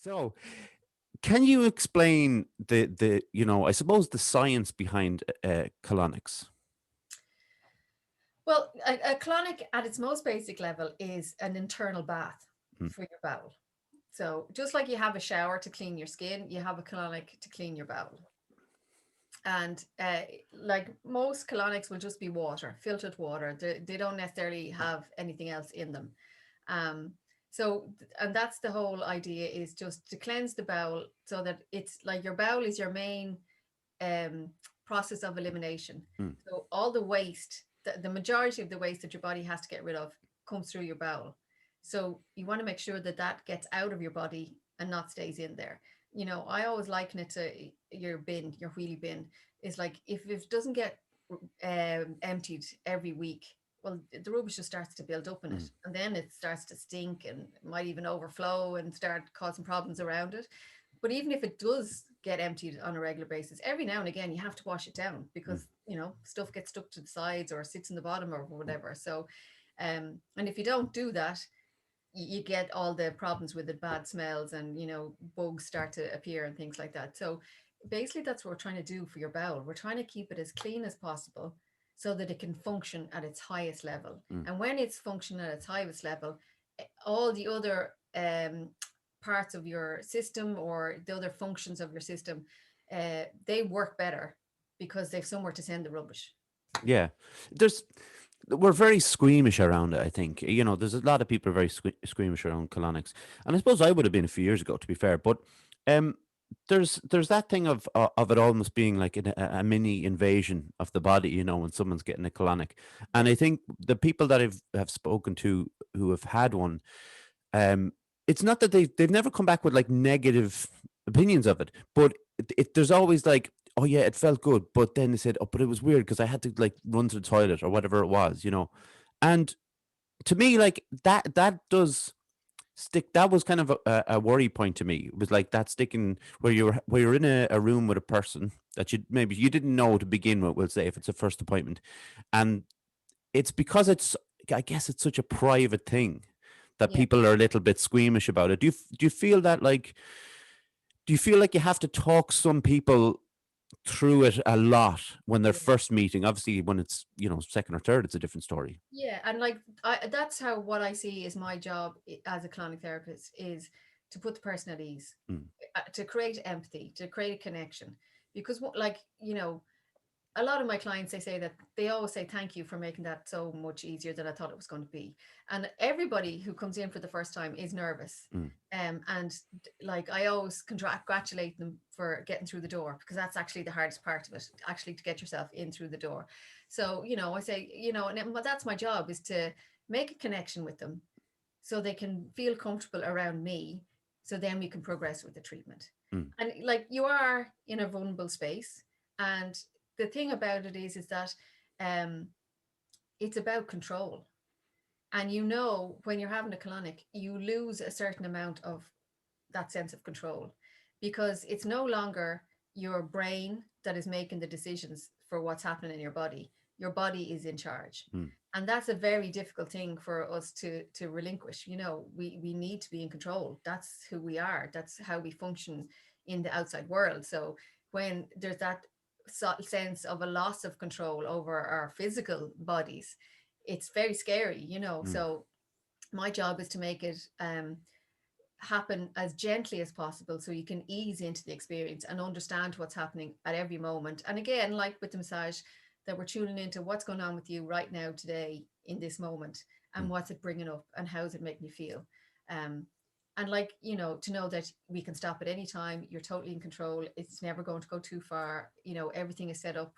So, can you explain I suppose the science behind colonics? Well, a colonic at its most basic level is an internal bath Mm, for your bowel. So just like you have a shower to clean your skin, you have a colonic to clean your bowel. And like most colonics will just be water, filtered water. They don't necessarily have anything else in them. Um, and that's the whole idea, is just to cleanse the bowel so that it's like your bowel is your main um, process of elimination. mm, So all the waste, the majority of the waste that your body has to get rid of comes through your bowel. So you want to make sure that that gets out of your body and not stays in there. I always liken it to your bin, your wheelie bin. Is like if it doesn't get emptied every week, well, the rubbish just starts to build up in it, mm. and then it starts to stink and might even overflow and start causing problems around it. But even if it does get emptied on a regular basis, every now and again you have to wash it down Mm. because stuff gets stuck to the sides or sits in the bottom or whatever. So, and if you don't do that, you get all the problems with the bad smells, and bugs start to appear and things like that. So basically that's what we're trying to do for your bowel. We're trying to keep it as clean as possible so that it can function at its highest level. Mm. And when it's functioning at its highest level, all the other parts of your system or the other functions of your system, they work better because they've somewhere to send the rubbish. Yeah, there's we're very squeamish around it. I think there's a lot of people very squeamish around colonics, and I suppose I would have been a few years ago, to be fair. But um, there's that thing of it almost being like a mini invasion of the body, when someone's getting a colonic. And I think the people that have spoken to who have had one, um, it's not that they've never come back with like negative opinions of it, but there's always like, oh yeah, it felt good, but then they said, oh, but it was weird because I had to like run to the toilet or whatever it was. And to me, like that does stick. That was kind of a worry point to me. It was like that sticking where you're in a room with a person that maybe you didn't know to begin with. We'll say if it's a first appointment, and it's because I guess it's such a private thing that Yeah. people are a little bit squeamish about it. Do you feel that like do you feel like you have to talk some people through it a lot when they're Yeah. first meeting? Obviously, when it's second or third, it's a different story. Yeah, and that's how what I see is my job as a colonic therapist is to put the person at ease, Mm, to create empathy, to create a connection. Because like a lot of my clients, they say that they always say thank you for making that so much easier than I thought it was going to be. And everybody who comes in for the first time is nervous. mm, And like I always congratulate them for getting through the door, because that's actually the hardest part of it, actually to get yourself in through the door. So I say, but that's my job, is to make a connection with them so they can feel comfortable around me, so then we can progress with the treatment. mm, And like you are in a vulnerable space, and the thing about it is that um it's about control. And when you're having a colonic, you lose a certain amount of that sense of control, because it's no longer your brain that is making the decisions for what's happening in your body. Your body is in charge. mm, And that's a very difficult thing for us to relinquish. We need to be in control. That's who we are. That's how we function in the outside world. So when there's that sense of a loss of control over our physical bodies, it's very scary. mm, So my job is to make it happen as gently as possible, so you can ease into the experience and understand what's happening at every moment. And again, like with the massage, that we're tuning into what's going on with you right now, today, in this moment, and mm. what's it bringing up and how's it making you feel. um and like to know that we can stop at any time. You're totally in control. It's never going to go too far. Everything is set up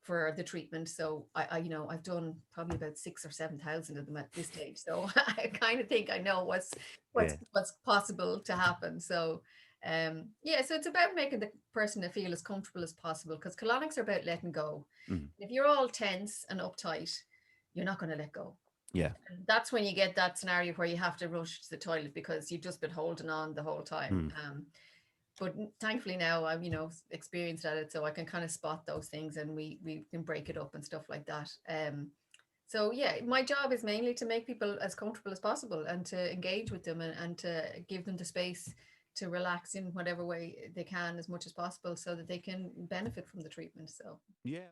for the treatment. So I've done probably about 6 or 7 thousand of them at this stage. So I kind of think I know what's Yeah. what's possible to happen. So yeah, so it's about making the person feel as comfortable as possible, because colonics are about letting go. Mm, If you're all tense and uptight, you're not going to let go. yeah. And that's when you get that scenario where you have to rush to the toilet because you've just been holding on the whole time. Mm, But thankfully now I'm experienced at it, so I can kind of spot those things, and we can break it up and stuff like that. So yeah, my job is mainly to make people as comfortable as possible and to engage with them, and to give them the space to relax in whatever way they can as much as possible so that they can benefit from the treatment. So Yeah.